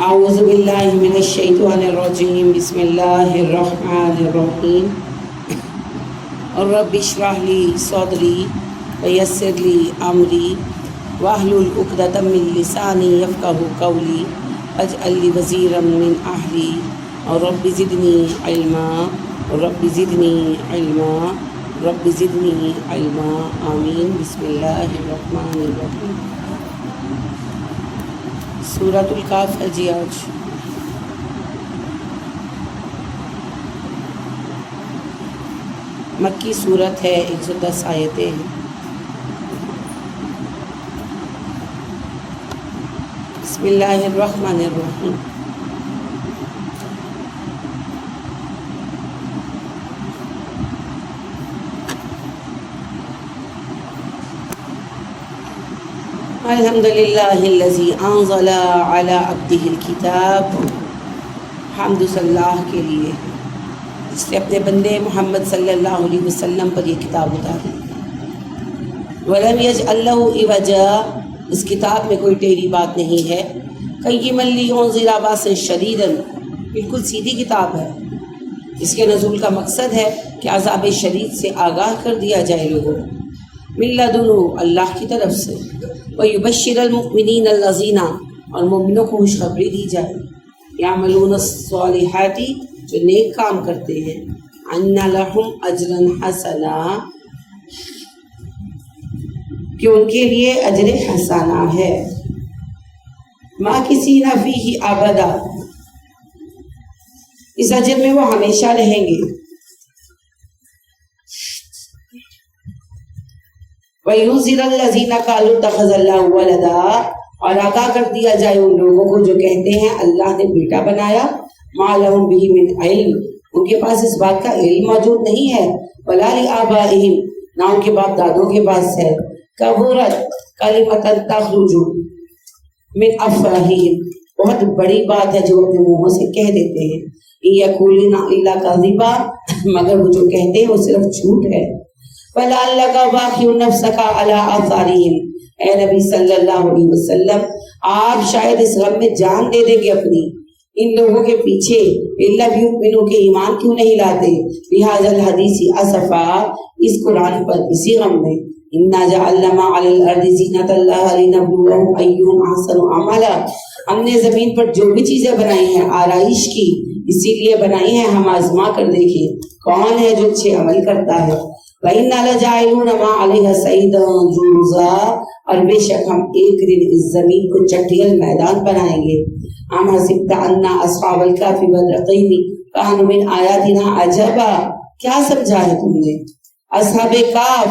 اعوذ باللہ من الشیطان الرجیم بسم اللہ الرحمن الرحیم رب اشرح لی صدری ویسر لی امری واحلل عقدۃ من لسانی یفقہوا قولی واجعل لی وزیرا من اہلی رب زدنی علما رب زدنی علما رب زدنی علما آمین۔ بسم اللہ الرحمن الرحیم۔ سورۃ الکہف ہے جی آج۔ مکی سورت ہے، 110 آیتیں ہیں۔ بسم اللہ الرحمن الرحیم۔ الحمد للہ الذی انزل علی عبدہ الکتاب۔ حمد صلی اللہ کے لیے جس نے اپنے بندے محمد صلی اللہ علیہ وسلم پر یہ کتاب اتاری۔ ولم یجعل لہ عوجا، اس کتاب میں کوئی ٹیڑھی بات نہیں ہے۔ قیما لینذر بأسا شدیدا، بالکل سیدھی کتاب ہے۔ اس کے نزول کا مقصد ہے کہ عذاب شدید سے آگاہ کر دیا جائے لوگوں، من لدنہ، اللہ کی طرف سے، وَيُبَشِّرَ الْمُؤْمِنِينَ الَّذِينَ، اور مومنوں کو خوشخبری دی جائے، يَعْمَلُونَ الصَّالِحَاتِ، جو نیک کام کرتے ہیں، أَنَّ لَهُمْ أَجْرًا حَسَنًا، کہ ان کے لیے اجر حسنہ ہے، مَاكِثِينَ فِيهِ أَبَدًا، اس اجر میں وہ ہمیشہ رہیں گے۔ وَيُنذِرَ الَّذِينَ قَالُوا اتَّخَذَ اللَّهُ وَلَدًا، اور آگاہ کر دیا جائے ان لوگوں کو جو کہتے ہیں اللہ نے بیٹا بنایا، مَا لَهُم بِهِ مِنْ عِلْم، ان کے پاس اس بات کا علم موجود نہیں ہے، وَلَا لِآبَائِهِمْ، نہ ان کے باپ دادوں کے پاس ہے، كَبُرَتْ كَلِمَةً تَخْرُجُ مِنْ أَفْوَاهِهِمْ، بہت بڑی بات ہے جو اپنے منہوں سے کہہ دیتے ہیں، إِن يَقُولُونَ إِلَّا كَذِبًا، مگر وہ جو کہتے ہیں وہ صرف جھوٹ ہے۔ فَلَعَلَّكَ بَاخِعٌ نَفْسَكَ عَلَىٰ آثَارِهِمْ، اے نبی صلی اللہ علیہ وسلم آپ شاید اس غم میں جان دے دیں گے اپنی ان لوگوں کے پیچھے، إِن لَّمْ يُؤْمِنُوا، کہ ایمان کیوں نہیں لاتے، بِهَٰذَا الْحَدِيثِ أَسَفًا، اس قرآن پر اسی غم میں، إِنَّا جَعَلْنَا مَا عَلَى الْأَرْضِ زِينَةً لَّهَا لِنَبْلُوَهُمْ أَيُّهُمْ أَحْسَنُ عَمَلًا، ہم نے زمین پر جو بھی چیزیں بنائی ہیں آرائش کی، اسی لیے بنائی ہیں ہم آزما کر دیکھیں کون ہے جو اچھے عمل کرتا ہے۔ وَإِنَّا لَجَاعِلُونَ مَا عَلَيْهَا صَعِيدًا جُرُزًا، اور بے شک ہم ایک دن اس زمین کو چٹیل میدان بنائیں گے۔ أَمْ حَسِبْتَ أَنَّ أَصْحَابَ الْكَهْفِ وَالرَّقِيمِ كَانُوا مِنْ آيَاتِنَا عَجَبًا، کیا سمجھا ہے تم نے؟ اصحاب کاف،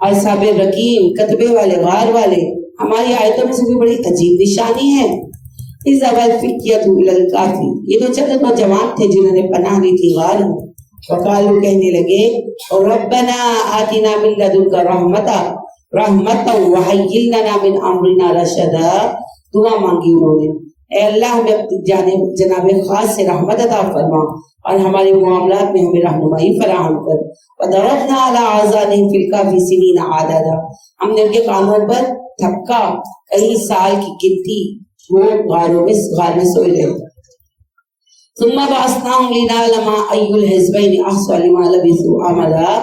اصحاب رقیم، کتبے والے، غار والے ہماری آیتوں میں سے بھی بڑی عجیب نشانی ہے۔ اِذْ أَوَى الْفِتْيَةُ إِلَى الْكَهْفِ، یہ تو چند نوجوان تھے جنہوں نے پناہ لی تھی غار میں، وقالوا، کہنے لگے، ربنا آتنا من لدنک رحمتا وہیئ لنا من امرنا رشدا، دعا مانگی انہوں نے، اے اللہ ہمیں اپنی جناب خاص سے رحمت عطا فرما اور ہمارے معاملات میں ہمیں رہنمائی فراہم کر۔ وضربنا علی آذانہم فی الکہف سنین عددا، ہم نے ان کے کانوں پر تھپکا کئی سال کی گنتی، وہ غار میں سوئے رہے۔ ثم بعثناهم لنعلم أي الحزبين أحصى لما لبثوا أمدا،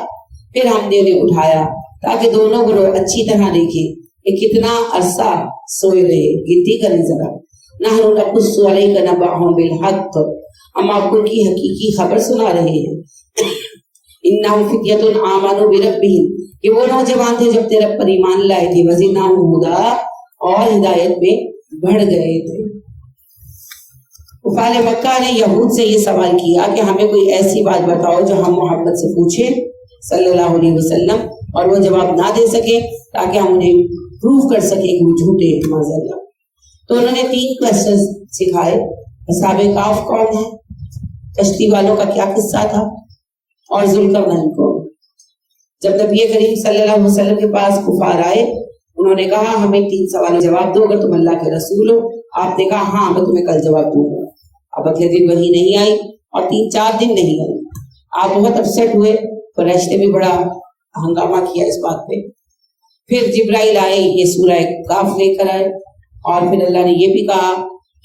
پھر ہم نے انہیں اٹھایا تاکہ دونوں گروہ اچھی طرح دیکھیں کہ کتنا عرصہ سوئے رہے، گنتی کریں ذرا۔ نحن نقص عليك نبأهم بالحق، ہم آپ کو ان کی حقیقی خبر سنا رہے ہیں۔ إنهم فتية آمنوا بربهم، کہ وہ نوجوان تھے جو اپنے رب پر ایمان لائے تھے، وزدناهم هدى، اور ہدایت میں بڑھ گئے تھے۔ کفار مکہ نے یہود سے یہ سوال کیا کہ ہمیں کوئی ایسی بات بتاؤ جو ہم محمد سے پوچھیں صلی اللہ علیہ وسلم اور وہ جواب نہ دے سکے تاکہ ہم انہیں پروف کر سکیں کہ وہ جھوٹے ہیں معاذ اللہ۔ تو انہوں نے 3 کوسچن سکھائے، اصحاب کہف کون ہے، کشتی والوں کا کیا قصہ تھا، اور ذوالقرنین کون۔ جب نبی کریم صلی اللہ علیہ وسلم کے پاس کفار آئے، انہوں نے کہا ہمیں 3 سوالوں جواب دو اگر تم اللہ کے رسول ہو۔ آپ نے کہا ہاں میں تمہیں کل جواب دوں گا۔ اب اگلے دن وہی نہیں آئی اور 3-4 دن نہیں آئی، آپ بہت اپسیٹ ہوئے، قریش نے بھی بڑا ہنگامہ کیا اس بات پہ۔ پھر جبرائیل آئے، یہ سورہ کاف لے کر آئے، اور پھر اللہ نے یہ بھی کہا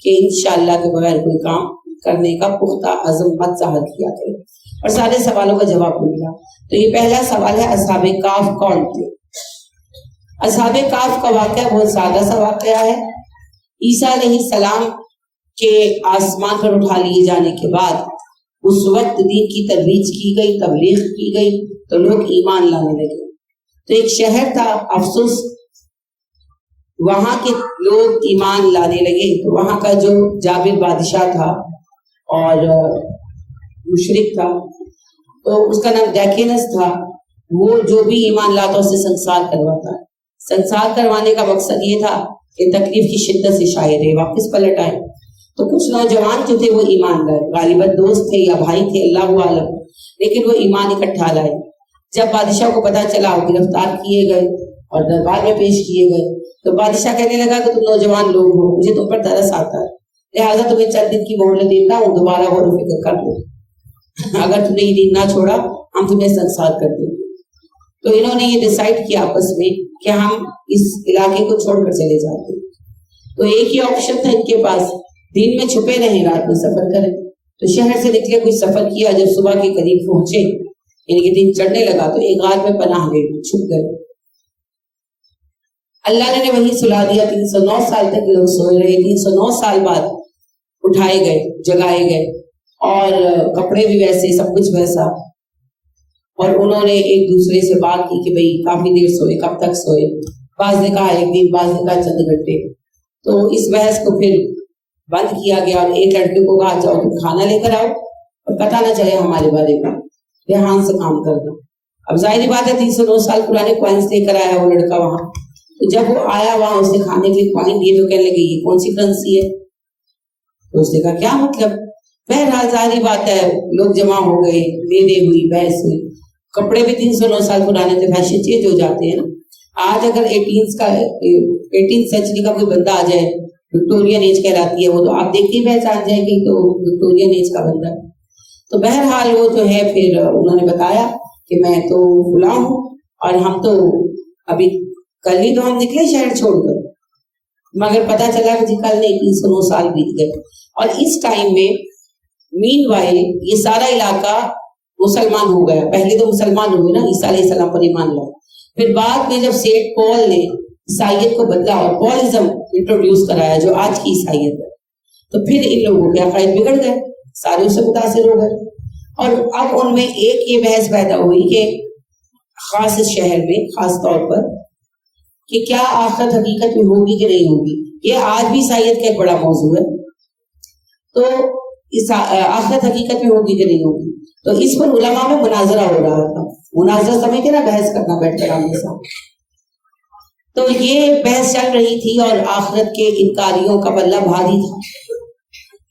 کہ انشاءاللہ کے بغیر کوئی کام کرنے کا پختہ عزم مت ظاہر کیا کرے، اور سارے سوالوں کا جواب ملا۔ تو یہ پہلا سوال ہے اصحاب کہف کون تھے؟ اصحاب کہف کا واقعہ بہت سادہ سا واقعہ ہے۔ عیسیٰ علیہ السلام کے آسمان پر اٹھا لیے جانے کے بعد اس وقت دین کی ترویج کی گئی، تبلیغ کی گئی، تو لوگ ایمان لانے لگے۔ تو ایک شہر تھا افسوس، وہاں کے لوگ ایمان لانے لگے۔ تو وہاں کا جو جابر بادشاہ تھا اور مشرک تھا، تو اس کا نام ڈیکینس تھا، وہ جو بھی ایمان لاتا اسے سنسار کرواتا۔ سنسار کروانے کا مقصد یہ تھا کہ تکلیف کی شدت سے شاید واپس پلٹ آئے۔ تو کچھ نوجوان جو تھے وہ ایمان لائے، غالباً دوست تھے یا بھائی تھے، اللہ عالم، لیکن وہ ایمان اکٹھا لائے۔ جب بادشاہ کو پتا چلا وہ گرفتار کیے گئے اور دربار میں پیش کیے گئے، تو بادشاہ کہنے لگا کہ تم نوجوان لوگ ہو، مجھے تم پر ترس آتا ہے، لہٰذا تمہیں چند دن کی مہلت دیتا ہوں، دوبارہ غور و فکر کر لو، اگر تم نے یہ دین نہ چھوڑا ہم تمہیں سنسار کر دیں گے۔ تو انہوں نے یہ ڈیسائیڈ کیا آپس میں کہ ہم اس علاقے کو چھوڑ کر چلے جاتے ہیں۔ تو ایک ہی آپشن تھا ان کے پاس، دن میں چھپے رہیں، رات میں سفر کریں۔ تو شہر سے نکلے، کچھ سفر کیا، جب صبح کے قریب پہنچے، یعنی کہ دن چڑھنے لگا، تو ایک غار میں پناہ لے چھپ گئے۔ اللہ نے وہی سلا دیا، 309 سال تک لوگ سوئے رہے۔ 309 سال بعد اٹھائے گئے، جگائے گئے، اور کپڑے بھی ویسے، سب کچھ ویسا، اور انہوں نے ایک دوسرے سے بات کی کہ بھئی کافی دیر سوئے، کب تک سوئے؟ بعض نے کہا ایک دن، بعض نے کہا چند گھنٹے۔ تو اس بحث کو پھر بند کیا گیا، اور ایک لڑکے کو کہا جاؤ تم کھانا لے کر آؤ اور پتہ نہ چلے ہمارے بارے میں، دھیان سے کام کرنا۔ اب ظاہری بات ہے 309 سال پرانے کوائنس لے کر آیا وہ لڑکا وہاں، تو جب وہ آیا وہاں اس نے کھانے کے لیے کوائن دیے تو کہنے لگے یہ کون سی کرنسی ہے؟ تو اس نے کہا کیا مطلب؟ بہرحال ظاہری بات ہے لوگ جمع ہو گئے، دے ہوئی، بحث ہوئی۔ کپڑے بھی 309 سال پرانے تھے، فیشن چینج ہو جاتے ہیں نا۔ آج اگر 18 سینچری کا کوئی بندہ آ جائے، وکٹورین ایج کہلاتی ہے وہ، تو آپ دیکھتے ہی پہچان جائیں گے تو وکٹورین ایج کا بندہ۔ تو بہرحال وہ جو ہے پھر انہوں نے بتایا کہ میں تو فلاں ہوں، اور ہم تو ابھی کل ہی تو ہم نکلے شہر چھوڑ کر، مگر پتا چلا کہ کل نہیں 309 سال بیت گئے۔ اور اس ٹائم میں مین وائل یہ سارا علاقہ مسلمان ہو گیا۔ پہلے تو مسلمان ہوئے نا، عیسیٰ علیہ السلام پر ایمان لائے، پھر بعد میں جب سینٹ پال نے عیسائیت کو بدلا اور پالزم انٹروڈیوس کرایا جو آج کی عیسائیت ہے، تو پھر ان لوگوں کے عقائد بگڑ گئے، سارے اس سے متاثر ہو گئے۔ اور اب ان میں ایک یہ بحث پیدا ہوئی کہ خاص اس شہر میں خاص طور پر کہ کیا آخرت حقیقت میں ہوگی کہ نہیں ہوگی۔ یہ آج بھی عیسائیت کا ایک بڑا موضوع ہے، تو آخرت حقیقت میں ہوگی کہ نہیں ہوگی۔ تو اس پر علماء میں مناظرہ ہو رہا تھا، مناظرہ سمجھتے نا، بحث کرنا بیٹھ کر آمنے سامنے۔ تو یہ بحث چل رہی تھی اور آخرت کے انکاریوں کا پلہ بھاری تھا،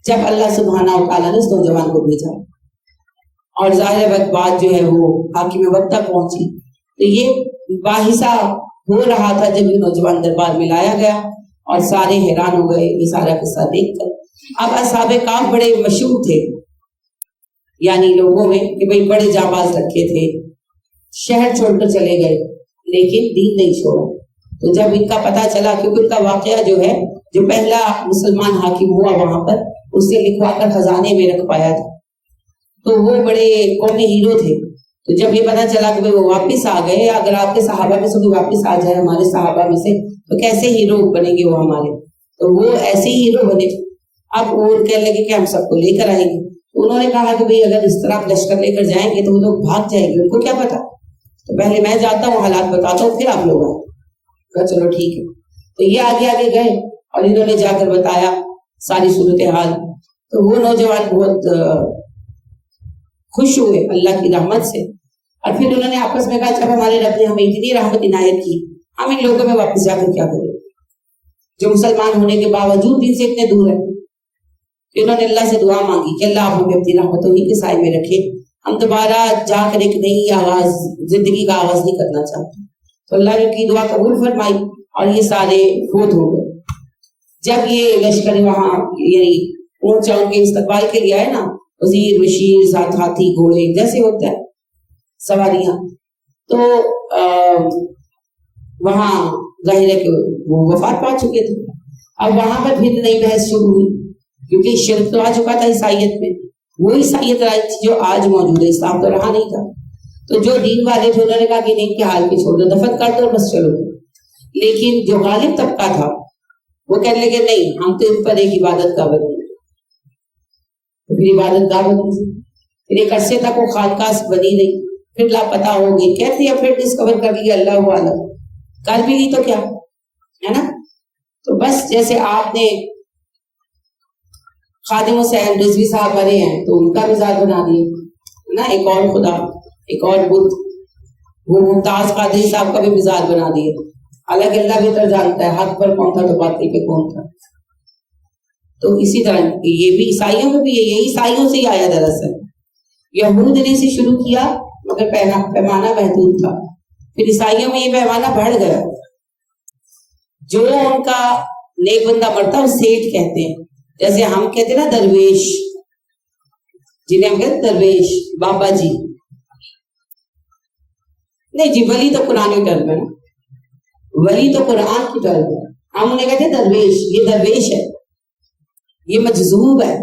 جب اللہ سبحانہ و تعالیٰ نے اس نوجوان کو بھیجا، اور ظاہر وقت بات جو ہے وہ حاکم وقت تک پہنچی۔ تو یہ باحثہ ہو رہا تھا جب یہ نوجوان دربار میں لایا گیا، اور سارے حیران ہو گئے یہ سارا قصہ دیکھ کر۔ اب اصحاب کہف بڑے مشہور تھے، یعنی لوگوں میں کہ بھئی بڑے جانباز رکھے تھے، شہر چھوڑ کر چلے گئے لیکن دین نہیں چھوڑا۔ تو جب ان کا پتہ چلا، کیونکہ ان کا واقعہ جو ہے، جو پہلا مسلمان حاکم ہوا وہاں پر، اس سے لکھوا کر خزانے میں رکھ پایا تھا، تو وہ بڑے قومی ہیرو تھے۔ تو جب یہ پتہ چلا کہ وہ واپس آ گئے، اگر آپ کے صحابہ میں سے کوئی واپس آ جائے ہمارے صحابہ میں سے، تو کیسے ہیرو بنیں گے وہ ہمارے؟ تو وہ ایسے ہی ہیرو بنے۔ اب وہ کہنے لگے کہ ہم سب کو لے کر آئیں گے۔ انہوں نے کہا کہ بھئی اگر اس طرح آپ لشکر لے کر جائیں گے تو وہ لوگ بھاگ جائیں گے، ان کو کیا پتا، تو پہلے میں جاتا ہوں، حالات بتاتا ہوں، پھر آپ لوگ آئیں۔ کہا چلو ٹھیک ہے۔ تو یہ آگے گئے اور انہوں نے جا کر بتایا ساری صورتحال۔ تو وہ نوجوان بہت خوش ہوئے اللہ کی رحمت سے، اور پھر انہوں نے آپس میں کہا جب ہمارے رب نے ہمیں اتنی رحمت عنایت کی، ہم ان لوگوں میں واپس جا کر کیا کریں جو مسلمان ہونے کے باوجود دین سے اتنے دور ہیں۔ انہوں نے اللہ سے دعا مانگی کہ اللہ آپ ہمیں اپنی رحمتوں ہی کے سائے میں رکھے، ہم دوبارہ جا کر ایک نئی زندگی کا آغاز نہیں کرنا چاہتے۔ تو اللہ نے کی دعا قبول فرمائی اور یہ سارے فوت ہو گئے۔ جب یہ لشکر وہاں یعنی پہنچا، ان کے استقبال کے لیے آئے نا، وزیر وشیر ساتھ ہاتھی گھوڑے جیسے ہوتا ہے سواریاں، تو وہاں ظاہر ہے کہ وہ وفات پا چکے تھے۔ اب وہاں پر پھر نئی بحث شروع ہوئی، کیونکہ شرک تو آ چکا تھا عیسائیت میں، وہ عیسائیت رہی تھی جو آج موجود ہے، اسلام تو رہا نہیں تھا. تو جو دین والے تھے انہوں نے کہا کہ نہیں کے حال پہ چھوڑ دو، دفن کر دو بس چلو. لیکن جو غالب طبقہ تھا وہ کہنے لگے نہیں، ہم تو ان پر ایک عبادت کا بنے، پھر عبادت گاہ بنی، پھر ایک عرصے تک وہ خانقاہ بنی نہیں، پھر لاپتہ ہو گئی. کہتے ہیں پھر ڈسکور کر لیا، اللہ عالم کر بھی لی تو کیا ہے نا. تو بس جیسے آپ نے خادم حسین رضوی صاحب بنے ہیں تو ان کا مزاج بنا دیے نا، ایک اور خدا، ایک اور بت، وہ ممتاز قادری صاحب کا بھی مزاج بنا دیے. حالانکہ اللہ بہتر جانتا ہے حق پر کون تھا تو باطل پہ کون تھا. تو اسی طرح یہ بھی عیسائیوں میں بھی یہی عیسائیوں سے ہی آیا. دراصل یہود نے اسے شروع کیا مگر پیمانہ محدود تھا، پھر عیسائیوں میں یہ پیمانہ بڑھ گیا. جو ان کا نیک بندہ مرتا وہ سیٹ کہتے ہیں، جیسے ہم کہتے ہیں نا درویش، جنہیں ہم کہتے ہیں درویش بابا جی. نہیں جی، ولی تو قرآن کی ٹرم ہے نا، ولی تو قرآن کی ٹرم ہے. ہم انہیں کہتے ہیں درویش، یہ درویش ہے، یہ مجذوب ہے،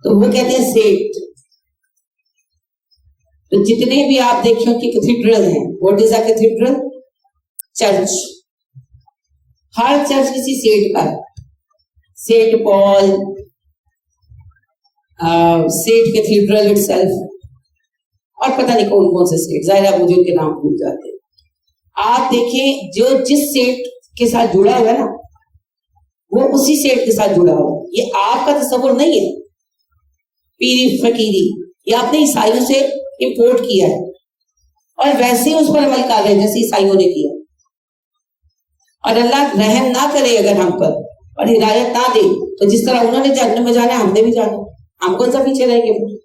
تو وہ کہتے ہیں سیٹ. تو جتنے بھی آپ دیکھیں کہ کیتھیڈرل ہیں، what is a cathedral? Church. ہر چرچ کسی سیٹ کا ہے، Saint Paul, Saint cathedral itself, اور پتہ نہیں کون کون سے سیٹ، ظاہر مجھے ان کے نام بھول جاتے ہیں. آپ دیکھیں جو جس سیٹ کے ساتھ جڑا ہوا ہے نا وہ اسی سیٹ کے ساتھ جڑا ہوا. یہ آپ کا تصور نہیں ہے پیری فقیری، یہ آپ نے عیسائیوں سے امپورٹ کیا ہے اور ویسے ہی اس پر عمل کر رہے ہیں جیسے عیسائیوں نے کیا. اور اللہ رحم نہ کرے اگر ہم پر اور ہدایت نہ دے تو جس طرح انہوں نے جہنم میں جانا ہم نے بھی جانا، ہم کون سا پیچھے رہیں گے.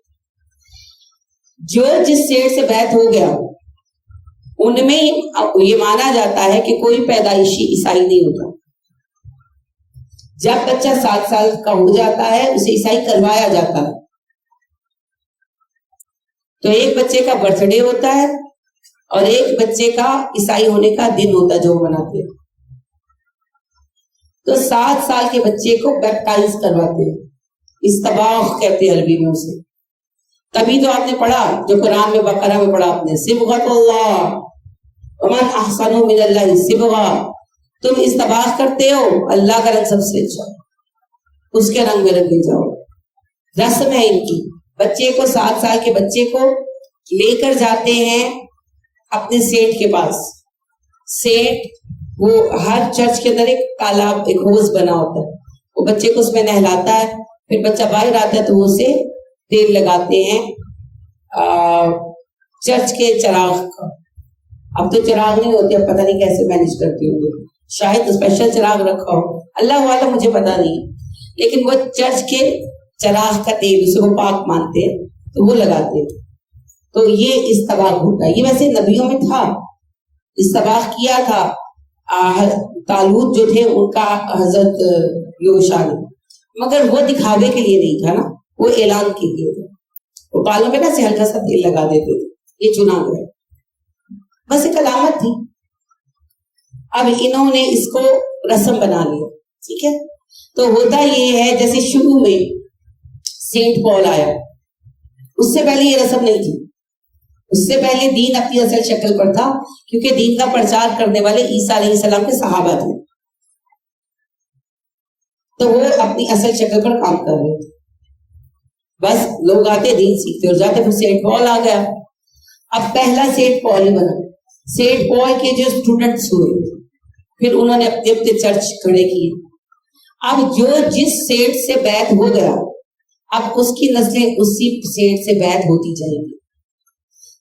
جو جس سیٹ سے بیعت ہو گیا ان میں یہ مانا جاتا ہے کہ کوئی پیدائشی عیسائی نہیں ہوتا. جب بچہ 7 سال کا ہو جاتا ہے اسے عیسائی کروایا جاتا ہے. تو ایک بچے کا برتھ ڈے ہوتا ہے اور ایک بچے کا عیسائی ہونے کا دن ہوتا ہے جو وہ مناتے ہیں. تو 7 سال کے بچے کو بیپٹائز کرواتے ہیں، استباغ کہتے ہیں عربی میں اسے. تبھی تو آپ نے پڑھا جو قرآن میں بقرہ میں پڑھا آپ نے، صبغۃ اللہ ومن احسن من اللہ صبغہ. تم استباغ کرتے ہو، اللہ کا رنگ سب سے اچھا، اس کے رنگ میں رنگے جاؤ. رسم ہے ان کی. بچے کو 7 سال کے بچے کو لے کر جاتے ہیں اپنے سیٹ کے پاس. سیٹ وہ ہر چرچ کے اندر ایک تالاب، ایک ہوز بنا ہوتا ہے، وہ بچے کو اس میں نہلاتا ہے. پھر بچہ باہر آتا ہے تو وہ اسے تیل لگاتے ہیں چرچ کے چراغ کا. اب تو چراغ نہیں ہوتے، اب پتہ نہیں کیسے مینج کرتی ہوں گے، شاید اسپیشل چراغ رکھا ہو، اللہ والا مجھے پتا نہیں. لیکن وہ چرچ کے چراغ کا تیل، اسے وہ پاک مانتے ہیں تو وہ لگاتے ہیں. تو یہ استباغ ہوتا ہے. یہ ویسے نبیوں میں تھا، استباغ کیا تھا طالوت جو تھے ان کا حضرت یوشع نے، مگر وہ دکھاوے کے لیے نہیں تھا نا، وہ اعلان کے لیے تھا. وہ بالوں پہ نا سے ہلکا سا تیل لگا دیتے تھے، یہ چنا گیا، بس ایک علامت تھی. اب انہوں نے اس کو رسم بنا لیا. ٹھیک ہے، تو ہوتا یہ ہے جیسے شروع میں سینٹ پال آیا، اس سے پہلے یہ رسم نہیں تھی. اس سے پہلے دین اپنی اصل شکل پر تھا، کیونکہ دین کا پرچار کرنے والے عیسیٰ علیہ السلام کے صحابہ تھے، تو وہ اپنی اصل شکل پر کام کر رہے تھے. بس لوگ آتے دین سیکھتے اور جاتے. پھر سینٹ پال آ گیا. اب پہلا سینٹ پال ہی بنا. سینٹ پال کے جو اسٹوڈنٹس ہوئے پھر انہوں نے اپنے اپنے چرچ کھڑے کیے. اب جو جس سینٹ سے بیعت ہو گیا اب اس کی نسلیں اسی سینٹ سے بیعت ہوتی جائیں گی.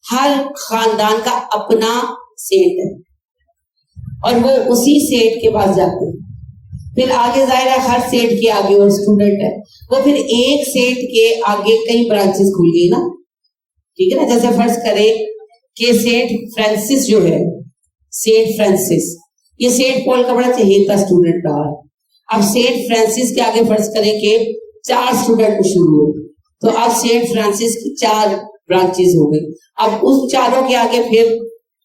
ہر خاندان کا اپنا سینٹ ہے اور وہ اسی سینٹ کے پاس جاتے ہیں. پھر آگے ظاہر ہے ہر سینٹ کے آگے اور اسٹوڈنٹ ہے، وہ پھر ایک سینٹ کے آگے کئی برانچز کھل گئی نا. ٹھیک ہے نا، جیسے فرض کرے کہ سینٹ فرانسس جو ہے، سینٹ فرانسس یہ سینٹ پال کا بڑا چہیتا اسٹوڈنٹ رہا ہے. اب سینٹ فرانسس کے آگے فرض کریں کہ 4 اسٹوڈنٹ شروع ہو، تو اب سینٹ فرانسس کی 4 برانچز ہو گئی. اب اس چاروں کے آگے پھر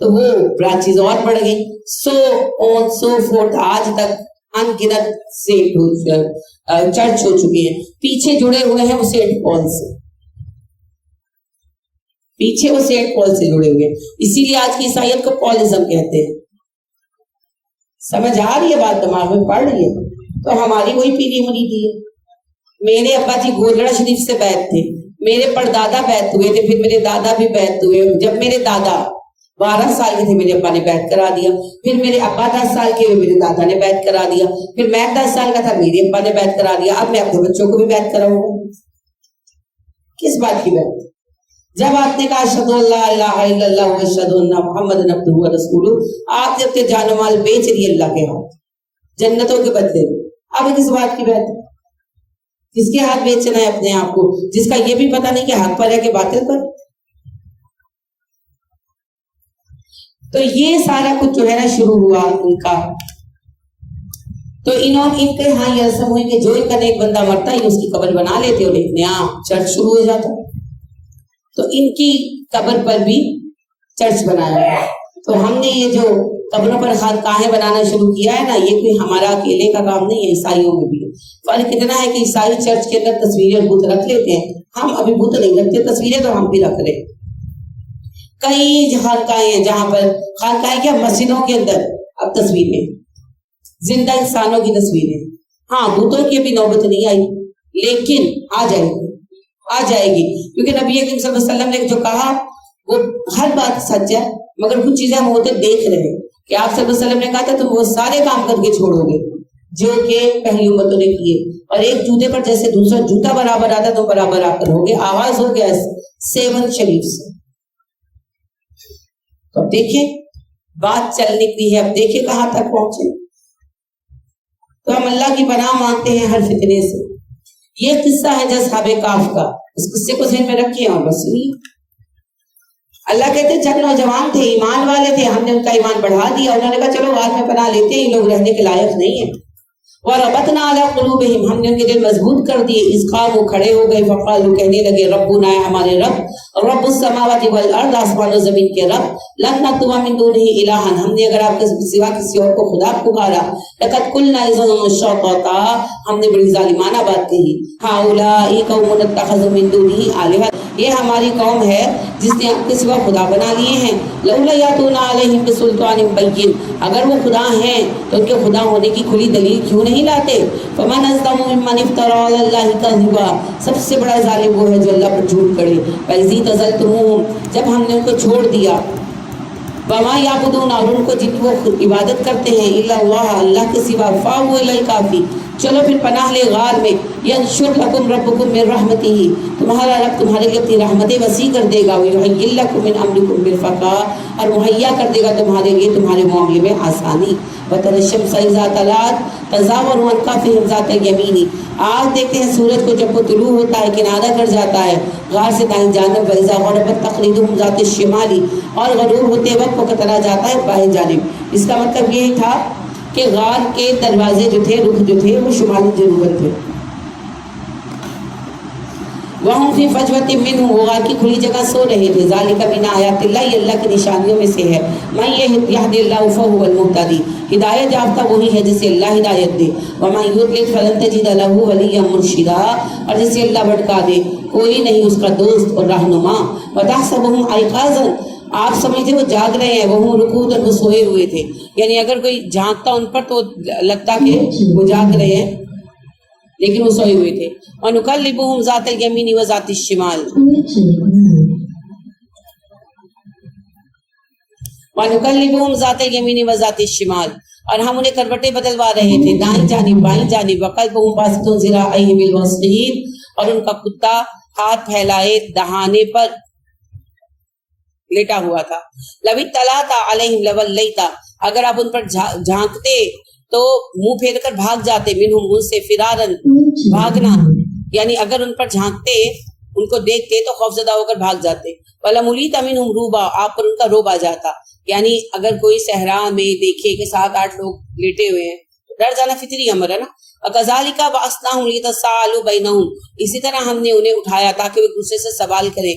تو وہ برانچز اور بڑھ گئی, سو آن سو فورتھ, آج تک ان گنت چرچ ہو چکے ہیں. پیچھے جڑے ہوئے ہیں وہ سینٹ پال سے, پیچھے وہ سینٹ پال سے جڑے ہوئے ہیں, اسی لیے آج کی عیسائیت کو پالزم کہتے ہیں. سمجھ آ رہی ہے بات, دماغ میں پڑ رہی ہے؟ تو ہماری وہی پیری مریدی ہے. میرے ابا جی گولڑا شریف سے بیعت تھے, میرے پردادا بیعت ہوئے تھے, پھر میرے دادا بھی بیعت ہوئے. جب میرے دادا 12 سال کے تھے میرے ابا نے بیعت کرا دیا, پھر میرے ابا 10 سال کے ہوئے میرے دادا نے بیعت کرا دیا, پھر میں 10 سال کا تھا میرے ابا نے بیعت کرا دیا. اب میں اپنے بچوں کو بھی بیعت کراؤں گا. کس بات کی بیعت؟ جب آپ نے کہا اشہد ان لا الہ الا اللہ و اشہد ان محمد عبدہ و رسولہ, آپ نے اپنے جان و مال بیچ دیے اللہ کے ہاتھ جنتوں کے بدلے میں. اب کس بات کی بیعت؟ کس کے ہاتھ بیچنا ہے اپنے آپ کو, جس کا یہ بھی پتہ نہیں کہ حق پر ہے کہ باطل پر. تو یہ سارا کچھ جو ہے نا شروع ہوا ان کا. تو ان کے ہاں یہ رسم ہوئی کہ جو ان کا ایک بندہ مرتا ہے اس کی قبر بنا لیتے اور ایک نیا چرچ شروع ہو جاتا. تو ان کی قبر پر بھی چرچ بنایا. تو ہم نے یہ جو قبروں پر خانقاہیں بنانا شروع کیا ہے نا, یہ کوئی ہمارا اکیلے کا کام نہیں ہے, عیسائیوں میں بھی. فرق اتنا ہے کہ عیسائی چرچ کے اندر تصویریں بت رکھ لیتے ہیں, ہم ابھی بت نہیں رکھتے, تصویریں تو ہم بھی رکھ رہے. کئی خانقاہیں ہیں جہاں پر خانقاہیں کیا مسجدوں کے اندر اب تصویریں, زندہ انسانوں کی تصویریں. ہاں بتوں کی ابھی نوبت نہیں آئی, لیکن آ جائے گی, آ جائے گی, کیونکہ نبی کریم صلی اللہ علیہ وسلم نے جو کہا وہ ہر بات سچ ہے, مگر کچھ چیزیں ہم ہوتے دیکھ رہے ہیں کہ آپ صلی اللہ علیہ وسلم نے کہا تھا تم وہ سارے کام کر کے چھوڑو گے جو کہ پہلی امتوں نے کیے, اور ایک جوتے پر جیسے دوسرا جوتا برابر آتا تو برابر آ کر ہوگے. آواز ہو گیا 7 شریف سے. تو اب دیکھیں بات چل نکلی ہے, اب دیکھیں کہاں تک پہنچے. تو ہم اللہ کی پناہ مانگتے ہیں ہر فتنے سے. یہ قصہ ہے اصحاب کہف کا, اس قصے کو ذہن میں رکھیے اور بس سنیے. اللہ کہتے ہیں جب نوجوان تھے, ایمان والے تھے, ہم نے ان کا ایمان بڑھا دیا. انہوں نے کہا چلو غار میں پناہ لیتے ہیں, یہ لوگ رہنے کے لائق نہیں ہیں. وَرَبَطْنَا عَلَىٰ قُلُوبِهِمْ, ہم نے ان کے دل مضبوط کر دیے. اذ قاموا, کھڑے ہو گئے. فقالوا, کہنے لگے, ربنا, ہمارے رب, رب السماوات والارض, آسمان و زمین کے رب, لن نطلب من دونہ الہا, ہم نے اگر آپ کے سوا کسی اور کو خدا پکارا, لقد قلنا اذا شططا, ہم نے بڑی ظالمانہ بات کہی. هؤلاء قوم اتخذوا من دونہ آلہۃ, یہ ہماری قوم ہے جس نے آپ کے سوا خدا بنا لیے ہیں. لولا یاتون علیہم بسلطان بین, اگر وہ خدا ہیں تو ان کے خدا ہونے کی کھلی دلیل کیوں نہیں لاتے. فمن اظلم ممن افترى علی اللہ کذبا, سب سے بڑا ظالم وہ ہے جو اللہ پر جھوٹ کڑے. فاذ اعتزلتموہم, جب ہم نے ان کو چھوڑ دیا. وما یعبدون, اور ان کو جن وہ عبادت کرتے ہیں, الا اللہ, اللہ کے سوا, فاؤوا الی الکافی, چلو پھر پناہ لے غار میں. ینشر لکم ربکم من رحمتہ, تمہارا رب تمہارے لیے اپنی رحمتیں وسیع کر دے گا. ویہیئ لکم من امرکم مرفقا, اور مہیا کر دے گا تمہارے لیے تمہارے معاملے میں آسانی. وتری الشمس اذا طلعت تزاور عن کہفہم ذات الیمین, آج دیکھتے ہیں سورج کو جب وہ طلوع ہوتا ہے کنارہ کر جاتا ہے غار سے دائیں جانب. واذا غربت تقریضہم ذات الشمال, اور غروب ہوتے وقت وہ کترا جاتا ہے بائیں جانب. اس کا مطلب یہی تھا کہ غار کے دروازے جو تھے, رخ جو تھے, وہ شمالی جنوب تھے. وہم فی فجوۃ منہ, وہ غار کی کھلی جگہ سو رہے تھے. ذالک من آیات اللہ, یہ اللہ کی نشانیوں میں سے ہے. من یہد اللہ فہو المہتدی, ہدایت یافتہ وہی ہے جسے اللہ ہدایت دے. ومن یضلل فلن تجد لہ ولیا مرشدا, اور جسے اللہ بھٹکا دے کوئی نہیں اس کا دوست اور رہنما. وتحسبهم ایقاظا, آپ سمجھتے وہ جاگ رہے ہیں. وہ رکوعا, وہ سوئے ہوئے تھے. یعنی اگر کوئی جھانکتا ان پر تو لگتا کہ وہ جاگ رہے ہیں, لیکن وہ سوئے ہوئے تھے. وَنُقَلِّبُهُمْ ذَاتَ الْيَمِينِ وَذَاتِ الشِّمَالِ, وَنُقَلِّبُهُمْ ذَاتَ الْيَمِينِ وَذَاتِ الشِّمَالِ, اور ہم انہیں کروٹیں بدلوا رہے تھے, دائیں جانب بائیں جانب. وَقَلْبُهُمْ بَاسِطٌ ذِرَاعَیْهِ بِالْوَسْطِ, اور ان کا کتا ہاتھ پھیلائے دہانے پر لیٹا ہوا تھا. لَوِ اطَّلَعْتَ عَلَیْہِمْ لَوَلَّیْتَ, اگر آپ ان پر جھانکتے تو منہ پھیر کر بھاگ جاتے. منہم, ان سے, فرارن, بھاگنا, یعنی اگر ان پر جھانکتے, ان کو دیکھتے تو خوفزدہ ہو کر بھاگ جاتے. وَلَمُلِیتَ مِنْهُمْ رُوبًا, آپ پر ان کا روب آ جاتا. یعنی اگر کوئی صحرا میں دیکھے کہ 7-8 لوگ لیٹے ہوئے ہیں, ڈر جانا فطری امر ہے نا. وَكَذَلِكَ بَعَثْنَاهُمْ لِيَتَسَاءَلُوا بَيْنَهُمْ, اسی طرح ہم نے انہیں اٹھایا تاکہ وہ ایک دوسرے سے سوال کریں.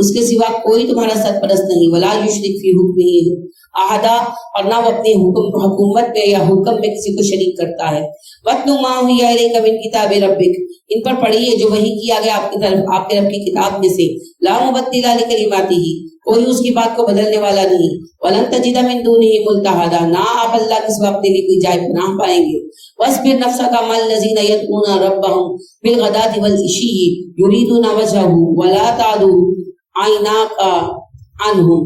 اس کے سوا کوئی تمہارا سرپرست نہیں، ولا یشرک فی حکمہ احدا، اور نہ وہ اپنی حکومت میں یا حکم میں کسی کو شریک کرتا ہے۔ وَاتْلُ مَا أُوحِیَ إِلَیْکَ مِن کِتَابِ رَبِّکَ، ان پر پڑھیے جو وحی کیا گیا آپ کی طرف آپ کے رب کی کتاب میں سے، لا مبدل لکلماتہ، کوئی اس کی بات کو بدلنے والا نہیں، وَلَن تَجِدَ مِن دُونِهِ مُلْتَحَدًا، نہ آپ اللہ کے سوا اپنے لیے کوئی جائے پناہ پائیں گے۔ وَاصْبِرْ نَفْسَكَ مَعَ الَّذِينَ يَدْعُونَ رَبَّهُم بِالْغَدَاةِ وَالْعَشِيِّ يُرِيدُونَ وَجْهَهُ وَلَا تَعْدُ عَيْنَاكَ عَنْهُمْ،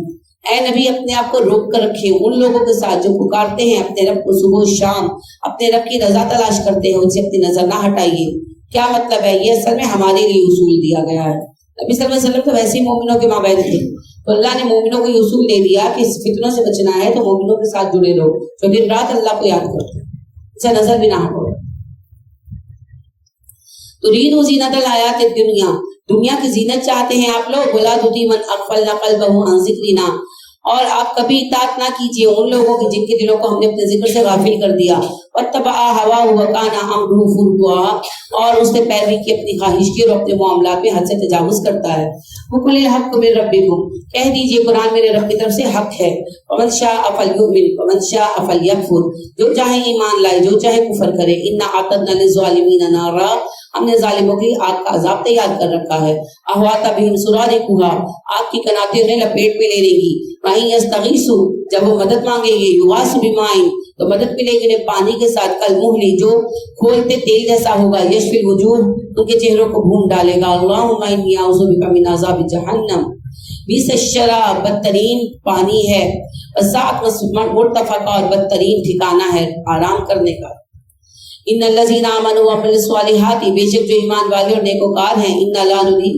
اے نبی اپنے آپ کو روک کر رکھے ان لوگوں کے ساتھ جو پکارتے ہیں اپنے رب کو صبح و شام، اپنے رب کی رضا تلاش کرتے ہیں، ان سے اپنی نظر نہ ہٹائیے۔ کیا مطلب ہے؟ یہ اصل میں ہمارے لیے اصول دیا گیا ہے۔ نبی صلی اللہ علیہ وسلم تو ویسے ہی مومنوں کے مابین تھے، تو اللہ نے مومنوں کو یہ اصول دے دیا کہ اس فتنوں سے بچنا ہے تو مومنوں کے ساتھ جڑے رہو جو دن رات اللہ کو یاد کرتے ہیں، اسے نظر بھی نہ ہٹو۔ تريد زینت الحیات الدنیا، دنیا کی زینت چاہتے ہیں آپ لوگ، ولا تطیع من اغفلنا قلبه عن ذکرنا، اور آپ کبھی اطاعت نہ کیجیے ان لوگوں کی جن کے دلوں کو ہم نے اپنے ذکر سے غافل کر دیا، واتبع هواه وكان امره فرطا، اور اس نے پیروی کی اپنی خواہش کی اور اپنے معاملات میں حد سے تجاوز کرتا ہے۔ وقل الحق من ربکم، کہہ دیجئے قرآن میرے رب کی طرف سے حق ہے، ومن شاء فلیؤمن ومن شاء فلیکفر، جو چاہے ایمان لائے جو چاہے کفر کرے، انا اعتدنا للظالمین نارا، ہم نے ظالموں کی آگ کا عذاب تیار کر رکھا ہے۔ احواط بہم سرادقها، آگ کی کناتیں انہیں لپیٹ میں لے لے گی۔ وہیں یستغیثوا، جب وہ مدد مانگیں گے، یغاثوا بماء، تو مدد ملے گی انہیں پانی کے ساتھ، کالمہل، جو کھولتے تیل جیسا ہوگا، یشفی الوجوہ، ان کے چہروں کو بھون ڈالے گا۔ اللہم انی اعوذ بک من عذاب جہنم، بئس الشراب، بدترین پانی ہے، وساءت مرتفقہ، اور بدترین ٹھکانہ ہے آرام کرنے کا۔ ان الذین آمنوا وعملوا الصالحات، بے شک جو ایمان والے اور نیکوکار ہیں، انا لا نضیع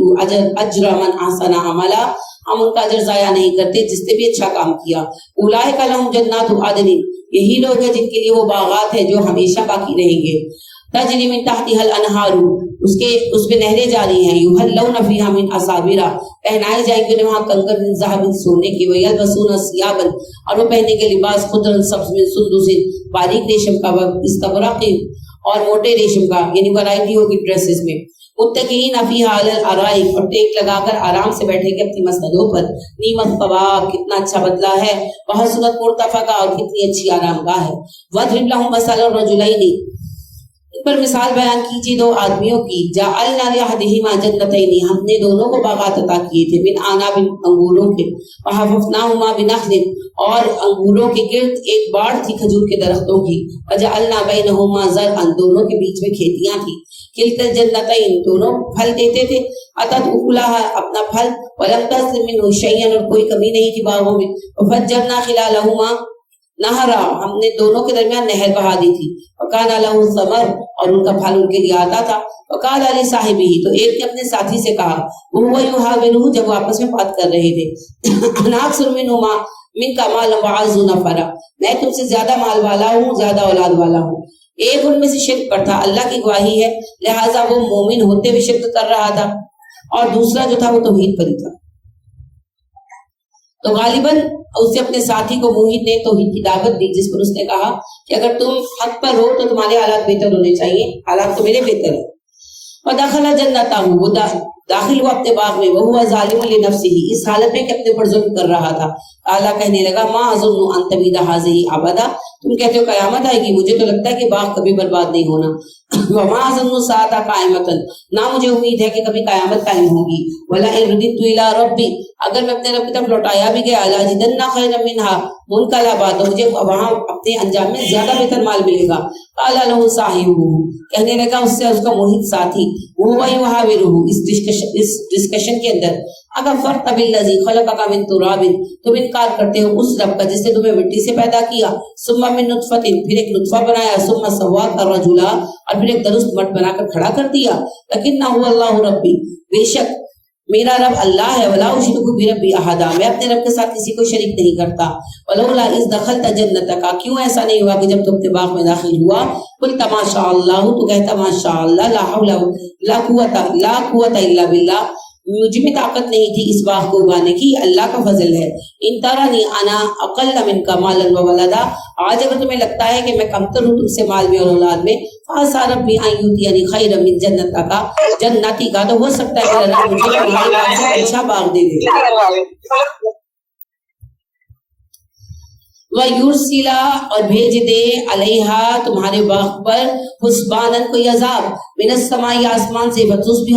اجر من احسن عملا، ہم ان کا اجر ضائع نہیں کرتے جس نے بھی اچھا کام کیا۔ اولئک لہم جنات عدن، یہی لوگ ہیں جن کے لیے وہ باغات ہیں جو ہمیشہ باقی رہیں گے۔ تجری من تحتها الانہار، اس میں نہریں جاری ہیں۔ یحلون فیہا من اساور، پہنائے جائیں گے انہیں وہاں کنگن من ذہب، سونے کی، ویلبسون ثیابا، اور وہ پہنے کے لباس خضر سبز من سندس، باریک ریشم کا، استبرق، اور موٹے ریشم کا، یعنی ورائٹی ہوگی ڈریسز میں۔ متکئین فیہا علی الارائک، اور ٹیک لگا کر آرام سے بیٹھے گے اپنی مسندوں پر۔ نعمت الثواب، کتنا اچھا بدلہ ہے، وحسنت مرتفقہ، اور کتنی اچھی آرام گاہ ہے۔ واضرب لہم مثل الرجلین، ان پر مثال بیان کیجیے دو آدمیوں کی، جعلنا لأحدہما جنتین، ہم نے دونوں کو باغات عطا کیے تھے، من اعناب، انگوروں کے، وحففناہما بنخل، اور انگوروں کے گرد ایک باڑ تھی کھجور کے درختوں کی، وجعلنا بینہما زرعا، دونوں کے بیچ میں کھیتیاں تھیں، کلتا الجنتین، دونوں پھل دیتے تھے، اتت اکلها، اپنا پھل، ولم تظلم منہ شیئا، اور کوئی کمی نہیں تھی باغوں میں، وفجرنا خلالہما نہرا، ہم نے دونوں کے درمیان نہر بہا دی تھی، وکان لہ ثمر، اور ان کا پھل ان کے لیے آتا تھا، وقال لصاحبہ، تو ایک نے اپنے ساتھی سے کہا، وہو یحاورہ، جب وہ آپس میں بات کر رہے تھے، انا اکثر منک مالا واعز نفرا، میں تم سے زیادہ مال والا ہوں، زیادہ اولاد والا ہوں۔ ایک ان میں سے شرک پر تھا، اللہ کی گواہی ہے لہٰذا وہ مومن ہوتے ہوئے شرک کر رہا تھا، اور دوسرا جو تھا وہ توحید پر ہی تھا۔ تو غالباً اس نے اپنے ساتھی کو موحد نے توحید کی دعوت دی، جس پر اس نے کہا کہ اگر تم حق پر ہو تو تمہارے حالات بہتر ہونے چاہیے، حالات تو میرے بہتر ہیں۔ وَدَخَلَ جَنَّتَهُ، وہ داخل ہوا اپنے باغ میں، وَهُوَ ظَالِمٌ لِنَفْسِهِ، اس حالت میں کہ اپنے پر ظلم کر رہا تھا۔ اعلیٰ کہنے لگا، مَا أَظُنُّ أَن تَبِيدَ هَٰذِهِ أَبَدًا، تم کہتے ہو قیامت آئے گی، مجھے تو لگتا ہے کہ باغ کبھی برباد نہیں ہونا۔ وَمَا أَظُنُّ السَّاعَةَ قَائِمَةً، نہ مجھے امید ہے کہ کبھی قیامت قائم ہوگی۔ وَلَئِن رُدِدتُّ إِلَىٰ رَبِّي، اگر میں اپنے رب کی طرف لوٹایا بھی گیا، لَأَجِدَنَّ خَيْرًا مِّنْهَا مُنقَلَبًا، تو مجھے وہاں اپنے انجام میں زیادہ بہتر مال ملے گا۔ قَالَ لَهُ صَاحِبُهُ، کہنے لگا اس سے اس کا موحد ساتھی، وَهُوَ يُحَاوِرُهُ، اس ڈسکشن کے اندر، اَكَفَرْتَ بِالَّذِي خَلَقَكَ مِن تُرَابٍ، تم انکار کرتے ہو اس رب کا جس نے تمہیں مٹی سے پیدا کیا، ثُمَّ مِن نُطْفَةٍ، پھر ایک نطفہ بنایا، ثُمَّ سَوَّاكَ رَجُلًا، اور پھر ایک درست مرد بنا کر کھڑا کر دیا۔ لَكِنَّهُ اللَّهُ رَبِّي، بے شک میرا رب اللہ ہے، وَلَا أُشْرِكُ بِرَبِّي أَحَدًا، میں اپنے رب کے ساتھ کسی کو شریک نہیں کرتا۔ وَلَوْلَا إِذْ دَخَلْتَ جَنَّتَكَ، کیوں ایسا نہیں ہوا کہ جب تم اپنے باغ میں داخل ہوا، قُلْتَ مَا شَاءَ اللَّهُ، تو کہتا ما شاء اللہ، لا حول لا قوت الا باللہ، مجھ میں طاقت نہیں تھی اس باغ کو اگانے کی، اللہ کا فضل ہے. ان ترانی انا اقل منک مالا و ولدا، آج اگر تمہیں لگتا ہے کہ میں کمتر ہوں تم سے مال میں اور اولاد میں، فعسى ربی ان یؤتینی خیرا من جنتی کا، تو ہو سکتا ہے کہ اللہ مجھے تمہارے پاس سے اچھا باغ دے دے. وَيُرْسِلَ، اور بھیج دے، علیہا تمہارے باغ پر، حسباناً کوئی عذاب، من السماء آسمان سے، فتصبح